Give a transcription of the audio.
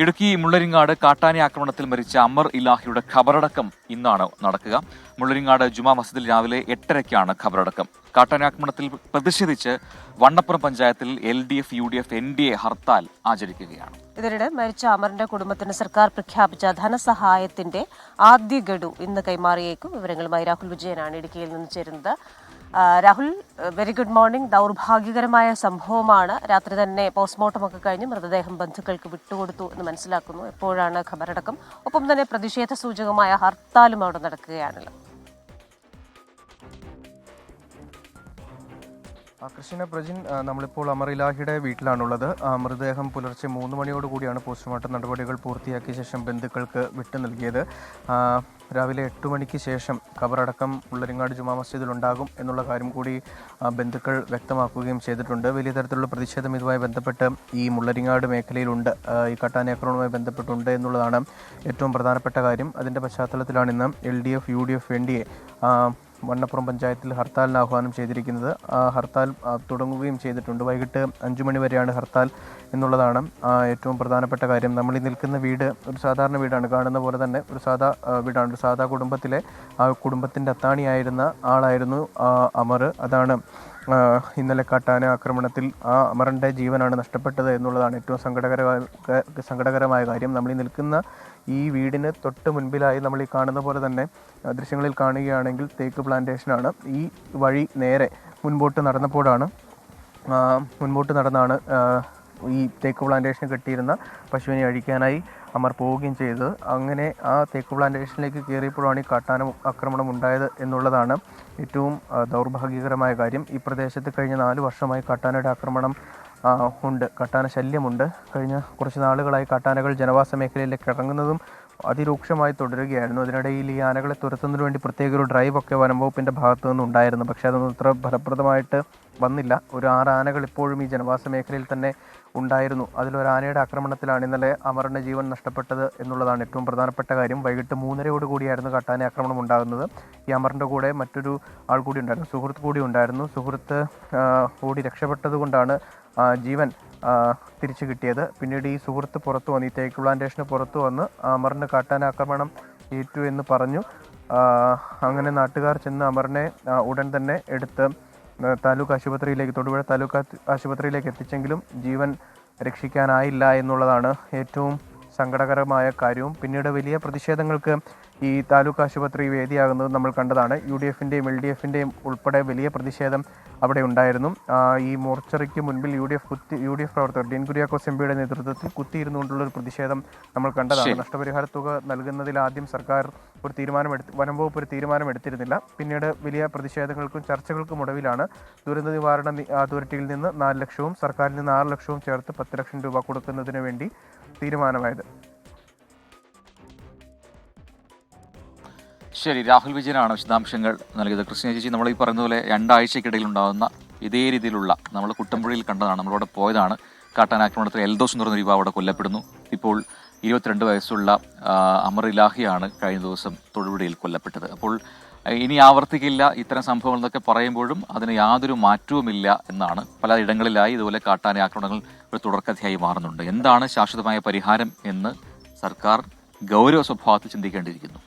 ഇടുക്കി മുള്ളരിങ്ങാട് കാട്ടാന ആക്രമണത്തിൽ മരിച്ച അമർ ഇലാഹിയുടെ ഖബറടക്കം ഇന്നാണ് നടക്കുക. മുള്ളരിങ്ങാട് ജുമാ മസ്ജിദിൽ രാവിലെ 8:30-ക്കാണ് ഖബറടക്കം. കാട്ടാന ആക്രമണത്തിൽ പ്രതിഷേധിച്ച് വണ്ണപ്പുറം പഞ്ചായത്തിൽ LDF, UDF, NDA ഹർത്താൽ ആചരിക്കുകയാണ്. ഇതിനിടെ മരിച്ച അമറിന്റെ കുടുംബത്തിന് സർക്കാർ പ്രഖ്യാപിച്ച ധനസഹായത്തിന്റെ ആദ്യ ഗഡു ഇന്ന് കൈമാറിയേക്കും. വിവരങ്ങളുമായി രാഹുൽ വിജയനാണ് ഇടുക്കിയിൽ നിന്ന് ചേരുന്നത്. Rahul, very good morning. ദൗർഭാഗ്യകരമായ സംഭവമാണ്. രാത്രി തന്നെ പോസ്റ്റ്മോർട്ടം ഒക്കെ കഴിഞ്ഞ് മൃതദേഹം ബന്ധുക്കൾക്ക് വിട്ടുകൊടുത്തു എന്ന് മനസ്സിലാക്കുന്നു. എപ്പോഴാണ് ഖബറടക്കം? ഒപ്പം തന്നെ പ്രതിഷേധ സൂചകമായ ഹർത്താലും അവിടെ നടക്കുകയാണല്ലോ. കൃഷ്ണ പ്രജിൻ, നമ്മളിപ്പോൾ അമർ ഇലാഹിയുടെ വീട്ടിലാണുള്ളത്. മൃതദേഹം പുലർച്ചെ 3 മണിയോടുകൂടിയാണ് പോസ്റ്റ്മോർട്ടം നടപടികൾ പൂർത്തിയാക്കിയ ശേഷം ബന്ധുക്കൾക്ക് വിട്ടു നൽകിയത്. രാവിലെ 8 മണിക്ക് ശേഷം ഖബറടക്കം മുള്ളരിങ്ങാട് ജുമാ മസ്ജിദിൽ ഉണ്ടാകും എന്നുള്ള കാര്യം കൂടി ബന്ധുക്കൾ വ്യക്തമാക്കുകയും ചെയ്തിട്ടുണ്ട്. വലിയ തരത്തിലുള്ള പ്രതിഷേധം ഇതുമായി ബന്ധപ്പെട്ട് ഈ മുള്ളരിങ്ങാട് മേഖലയിലുണ്ട്, ഈ കാട്ടാന ആക്രമണവുമായി ബന്ധപ്പെട്ടുണ്ട് എന്നുള്ളതാണ് ഏറ്റവും പ്രധാനപ്പെട്ട കാര്യം. അതിൻ്റെ പശ്ചാത്തലത്തിലാണ് ഇന്ന് LDF, UDF, NDA വണ്ണപ്പുറം പഞ്ചായത്തിൽ ഹർത്താലിന് ആഹ്വാനം ചെയ്തിരിക്കുന്നത്. ഹർത്താൽ തുടങ്ങുകയും ചെയ്തിട്ടുണ്ട്. വൈകിട്ട് 5 മണി വരെയാണ് ഹർത്താൽ എന്നുള്ളതാണ് ഏറ്റവും പ്രധാനപ്പെട്ട കാര്യം. നമ്മൾ ഈ നിൽക്കുന്ന വീട് ഒരു സാധാരണ വീടാണ്, കാണുന്ന പോലെ തന്നെ ഒരു സാധാ വീടാണ്. ഒരു സാധാ കുടുംബത്തിലെ ആ കുടുംബത്തിൻ്റെ അത്താണിയായിരുന്ന ആളായിരുന്നു അമർ. അതാണ് ഇന്നലെ കാട്ടാന ആക്രമണത്തിൽ ആ അമറിൻ്റെ ജീവനാണ് നഷ്ടപ്പെട്ടത് എന്നുള്ളതാണ് ഏറ്റവും സങ്കടകരമായ കാര്യം. നമ്മൾ ഈ നിൽക്കുന്ന ഈ വീടിന് തൊട്ട് മുൻപിലായി നമ്മൾ ഈ കാണുന്ന പോലെ തന്നെ ദൃശ്യങ്ങളിൽ കാണുകയാണെങ്കിൽ തേക്ക് പ്ലാന്റേഷനാണ്. ഈ വഴി നേരെ മുൻപോട്ട് നടന്നാണ് ഈ തേക്ക് പ്ലാന്റേഷൻ കെട്ടിയിരുന്ന പശുവിനെ അഴിക്കാനായി അമർ പോവുകയും ചെയ്തത്. അങ്ങനെ ആ തേക്ക് പ്ലാന്റേഷനിലേക്ക് കയറിയപ്പോഴാണ് ഈ കാട്ടാന ആക്രമണം ഉണ്ടായത് എന്നുള്ളതാണ് ഏറ്റവും ദൗർഭാഗ്യകരമായ കാര്യം. ഈ പ്രദേശത്ത് കഴിഞ്ഞ 4 വർഷമായി കാട്ടാനയുടെ ആക്രമണം ഉണ്ട്, കാട്ടാന ശല്യമുണ്ട്. കഴിഞ്ഞ കുറച്ച് നാളുകളായി കാട്ടാനകൾ ജനവാസ മേഖലയിലേക്ക് ഇറങ്ങുന്നതും അതിരൂക്ഷമായി തുടരുകയായിരുന്നു. അതിനിടയിൽ ഈ ആനകളെ തുരത്തുന്നതിന് വേണ്ടി പ്രത്യേക ഒരു ഡ്രൈവൊക്കെ വനംവകുപ്പിൻ്റെ ഭാഗത്തു നിന്നുണ്ടായിരുന്നു. പക്ഷേ അതൊന്നും ഇത്ര ഫലപ്രദമായിട്ട് വന്നില്ല. ഒരു 6 ആനകൾ ഇപ്പോഴും ഈ ജനവാസ മേഖലയിൽ തന്നെ ഉണ്ടായിരുന്നു. അതിലൊരു ആനയുടെ ആക്രമണത്തിലാണ് ഇന്നലെ അമറിൻ്റെ ജീവൻ നഷ്ടപ്പെട്ടത് എന്നുള്ളതാണ് ഏറ്റവും പ്രധാനപ്പെട്ട കാര്യം. വൈകിട്ട് 3:30 കാട്ടാന ആക്രമണം ഉണ്ടാകുന്നത്. ഈ അമറിൻ്റെ കൂടെ മറ്റൊരു ആൾ കൂടി ഉണ്ടായിരുന്നു, സുഹൃത്ത് കൂടി ഉണ്ടായിരുന്നു. സുഹൃത്ത് ഓടി രക്ഷപ്പെട്ടത് കൊണ്ടാണ് ജീവൻ തിരിച്ചു കിട്ടിയത്. പിന്നീട് ഈ സുഹൃത്ത് പുറത്തു വന്ന്, ഈ തേക്ക് പ്ലാന്റേഷന് പുറത്തു വന്ന് അമറിന് കാട്ടാന ആക്രമണം ഏറ്റു എന്ന് പറഞ്ഞു. അങ്ങനെ നാട്ടുകാർ ചെന്ന് അമറിനെ ഉടൻ തന്നെ എടുത്ത് താലൂക്ക് ആശുപത്രിയിലേക്ക്, തൊടുപുഴ താലൂക്ക് ആശുപത്രിയിലേക്ക് എത്തിച്ചെങ്കിലും ജീവൻ രക്ഷിക്കാനായില്ല എന്നുള്ളതാണ് ഏറ്റവും സങ്കടകരമായ കാര്യവും. പിന്നീട് വലിയ പ്രതിഷേധങ്ങൾക്ക് ഈ താലൂക്ക് ആശുപത്രി വേദിയാകുന്നത് നമ്മൾ കണ്ടതാണ്. UDF-ൻ്റെയും LDF-ൻ്റെയും ഉൾപ്പെടെ വലിയ പ്രതിഷേധം അവിടെ ഉണ്ടായിരുന്നു. ഈ മോർച്ചറിക്ക് മുൻപിൽ UDF പ്രവർത്തകർ ഡീൻ കുര്യാക്കോസ് MPയുടെ നേതൃത്വത്തിൽ കുത്തിയിരുന്നുകൊണ്ടുള്ളൊരു പ്രതിഷേധം നമ്മൾ കണ്ടതാണ്. നഷ്ടപരിഹാര തുക നൽകുന്നതിൽ ആദ്യം സർക്കാർ വനംവകുപ്പ് ഒരു തീരുമാനം എടുത്തിരുന്നില്ല. പിന്നീട് വലിയ പ്രതിഷേധങ്ങൾക്കും ചർച്ചകൾക്കും ഒടുവിലാണ് ദുരന്ത നിവാരണ അതോറിറ്റിയിൽ നിന്ന് 4 ലക്ഷവും സർക്കാരിൽ നിന്ന് 6 ലക്ഷവും ചേർത്ത് 10 ലക്ഷം രൂപ കൊടുക്കുന്നതിന് വേണ്ടി തീരുമാനമായത്. ശരി, രാഹുൽ വിജയനാണ് വിശദാംശങ്ങൾ നൽകിയത്. കൃഷ്ണ ചേച്ചി, നമ്മൾ ഈ പറയുന്ന പോലെ 2 ആഴ്ചക്കിടയിൽ ഉണ്ടാകുന്ന ഇതേ രീതിയിലുള്ള, നമ്മൾ കുട്ടമ്പുഴയിൽ കണ്ടതാണ്, നമ്മളവിടെ പോയതാണ്, കാട്ടാനാക്രമണത്തിൽ എൽദോസ് എന്ന് പറഞ്ഞ യുവാവ് അവിടെ കൊല്ലപ്പെടുന്നു. ഇപ്പോൾ 22 വയസ്സുള്ള അമർ ഇലാഹിയാണ് കഴിഞ്ഞ ദിവസം തൊടുപുഴയിൽ കൊല്ലപ്പെട്ടത്. അപ്പോൾ ഇനി ആവർത്തിക്കില്ല ഇത്തരം സംഭവങ്ങൾ എന്നൊക്കെ പറയുമ്പോഴും അതിന് യാതൊരു മാറ്റവുമില്ല എന്നാണ്. പല ഇടങ്ങളിലായി ഇതുപോലെ കാട്ടാന ആക്രമണങ്ങൾ ഒരു തുടർക്കഥയായി മാറുന്നുണ്ട്. എന്താണ് ശാശ്വതമായ പരിഹാരം എന്ന് സർക്കാർ ഗൗരവ സ്വഭാവത്തിൽ ചിന്തിക്കേണ്ടിയിരിക്കുന്നു.